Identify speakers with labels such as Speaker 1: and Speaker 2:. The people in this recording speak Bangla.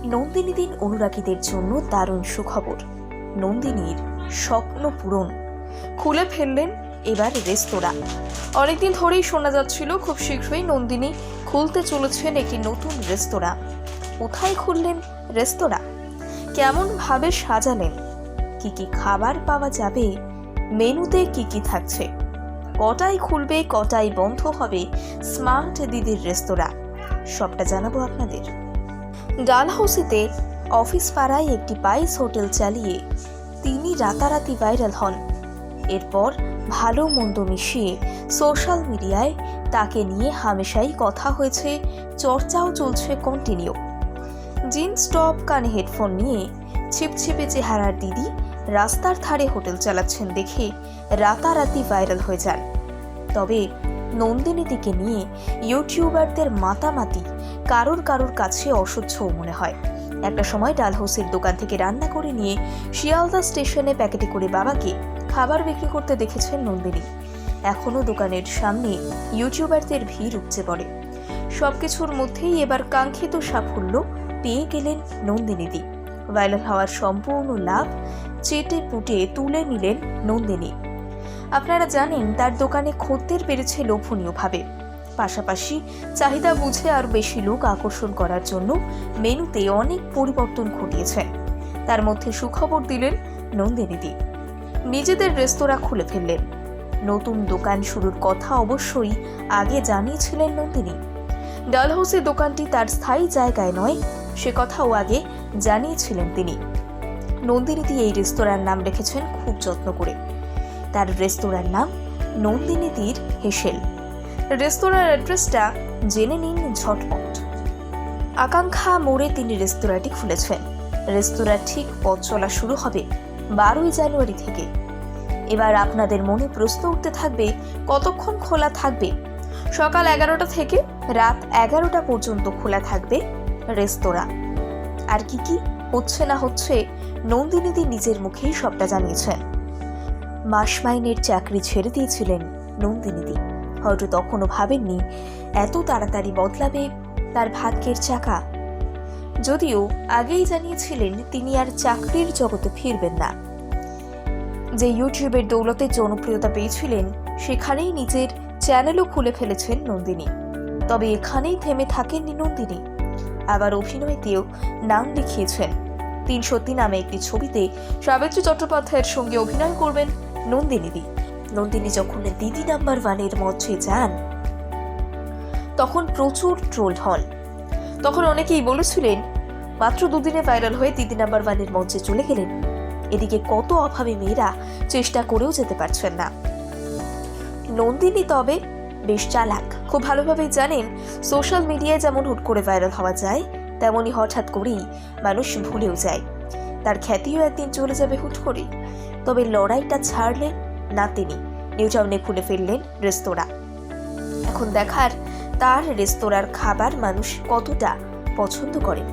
Speaker 1: নন্দিনী দিন অনুরাগীদের জন্য দারুণ সুখবর। নন্দিনীর স্বপ্ন পূরণ, খুলে ফেললেন এবার রেস্তোরাঁ। অনেকদিন ধরেই শোনা যাচ্ছিল খুব শীঘ্রই নন্দিনী খুলতে চলেছেন একটি নতুন রেস্তোরাঁ। কোথায় খুললেন রেস্তোরাঁ, কেমন ভাবে সাজালেন, কি কি খাবার পাওয়া যাবে, মেনুতে কি কি থাকছে, কটায় খুলবে কটায় বন্ধ হবে স্মার্ট দিদির রেস্তোরাঁ, সবটা জানাবো আপনাদের। ডালহাউসিতে অফিস পাড়ায় একটি পাইস হোটেল চালিয়ে তিনি রাতারাতি ভাইরাল হন। এরপর ভালো মন্দ মিশিয়ে সোশ্যাল মিডিয়ায় তাকে নিয়ে হামেশাই কথা হয়েছে, চর্চাও চলছে কন্টিনিউ। জিন্স টপ, কানে হেডফোন নিয়ে ছিপছিপে চেহারার দিদি রাস্তার ধারে হোটেল চালাচ্ছেন দেখে রাতারাতি ভাইরাল হয়ে যান। তবে নন্দিনীদিকে নিয়ে ইউটিউবারদের মাতামাতি কারোর কাছে অসহ্য মনে হয়। একটা সময় ডালহৌসির দোকান থেকে রান্না করে নিয়ে শিয়ালদা স্টেশনে প্যাকেটে করে বাবাকে খাবার বিক্রি করতে দেখেছেন নন্দিনী। এখনও দোকানের সামনে ইউটিউবারদের ভিড় উপচে পড়ে। সবকিছুর মধ্যেই এবার কাঙ্ক্ষিত সাফল্য পেয়ে গেলেন নন্দিনীদি। ভাইরাল হওয়ার সম্পূর্ণ লাভ চেটে পুটে তুলে নিলেন নন্দিনী। আপনারা জানেন তার দোকানে খদ্দের বেড়েছে লোভনীয়ভাবে। পাশাপাশি চাহিদা বুঝে আর বেশি লোক আকর্ষণ করার জন্য মেনুতে অনেক পরিবর্তন ঘটিয়েছেন। তার মধ্যে সুখবর দিলেন নন্দিনীদি, নিজেদের রেস্তোরাঁ খুলে ফেললেন। নতুন দোকান শুরুর কথা অবশ্যই আগে জানিয়েছিলেন নন্দিনী। ডালহাউসের দোকানটি তার স্থায়ী জায়গায় নয়, সে কথাও আগে জানিয়েছিলেন তিনি। নন্দিনীদি এই রেস্তোরাঁর নাম রেখেছেন খুব যত্ন করে। তার রেস্তোরাঁর নাম নন্দিনীদির হেসেল। রেস্তোরাঁর অ্যাড্রেসটা জেনে নিন ঝটপট। আকাঙ্ক্ষা মোড়ে তিনি রেস্তোরাঁটি খুলেছেন। রেস্তোরাঁ ঠিক পথ চলা শুরু হবে 12ই জানুয়ারি থেকে। এবার আপনাদের মনে প্রশ্ন উঠতে থাকবে, কতক্ষণ খোলা থাকবে? সকাল 11টা থেকে রাত 11টা পর্যন্ত খোলা থাকবে রেস্তোরাঁ। আর কি কি হচ্ছে না হচ্ছে নন্দিনীদি নিজের মুখেই সবটা জানিয়েছেন। মাস মাইনের চাকরি ছেড়ে দিয়েছিলেন নন্দিনীদি। হয়তো তখনও ভাবেননি এত তাড়াতাড়ি বদলাবে তার ভাগ্যের চাকা। যদিও আগেই জানিয়েছিলেন তিনি আর চাকরির জগতে ফিরবেন না। যে ইউটিউবের দৌলতে জনপ্রিয়তা পেয়েছিলেন সেখানেই নিজের চ্যানেলও খুলে ফেলেছেন নন্দিনী। তবে এখানেই থেমে থাকেননি নন্দিনী, আবার অভিনয়তেও নাম লিখিয়েছেন। 303 নামে একটি ছবিতে সাবিত্রী চট্টোপাধ্যায়ের সঙ্গে অভিনয় করবেন নন্দিনীদি। নন্দিনী যখন দিদি নাম্বার 1-এর মঞ্চে যান তখন প্রচুর ট্রোল হন। তখন অনেকেই বলেছিলেন মাত্র দুদিনে ভাইরাল হয়ে দিদি নাম্বার 1-এর মঞ্চে চলে গেলেন। এদিকে কত অভাবী মেয়েরা চেষ্টা করেও যেতে পারছেন না। নন্দিনী তবে বেশ চালাক, খুব ভালোভাবেই জানেন সোশ্যাল মিডিয়ায় যেমন হুট করে ভাইরাল হওয়া যায়, তেমনই হঠাৎ করেই মানুষ ভুলেও যায়। তার খ্যাতিও একদিন চলে যাবে হুট করে। তবে লড়াইটা ছাড়লেন না তিনি। নিউ টাউনে খুলে ফেললেন রেস্তোরাঁ। এখন দেখার তার রেস্তোরাঁর খাবার মানুষ কতটা পছন্দ করেন।